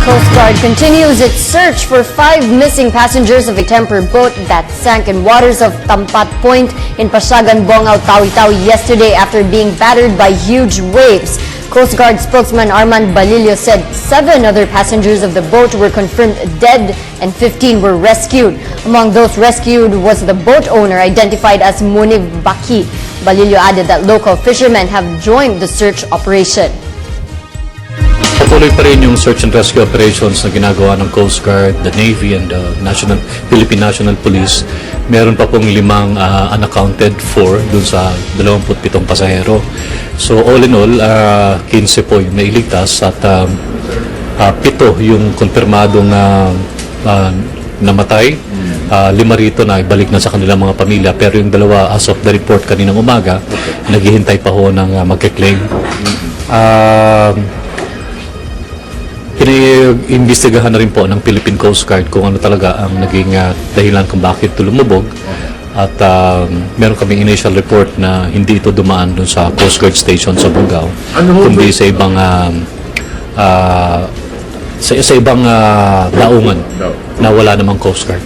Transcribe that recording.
Coast Guard continues its search for 5 missing passengers of a temper boat that sank in waters of Tampat Point in Pasyagan, Bongaw, Tawi-Tawi yesterday after being battered by huge waves. Coast Guard spokesman Armand Balillo said 7 other passengers of the boat were confirmed dead and 15 were rescued. Among those rescued was the boat owner identified as Munib Baki. Balillo added that local fishermen have joined the search operation. Patuloy pa rin yung search and rescue operations na ginagawa ng Coast Guard, the Navy, and the Philippine National Police. Meron pa pong 5 unaccounted for dun sa 27 pasahero. So all in all, 15 po yung nailigtas at 7 yung konfirmadong namatay. 5 rito na ibalik na sa kanilang mga pamilya, pero yung 2 as of the report kaninang umaga, naghihintay pa ho ng magke-claim. Iniimbestigahan na rin po ng Philippine Coast Guard kung ano talaga ang naging dahilan kung bakit ito lumubog. At meron kaming initial report na hindi ito dumaan dun sa Coast Guard Station sa Bongaw, kundi sa ibang sa ibang daungan na wala namang Coast Guard.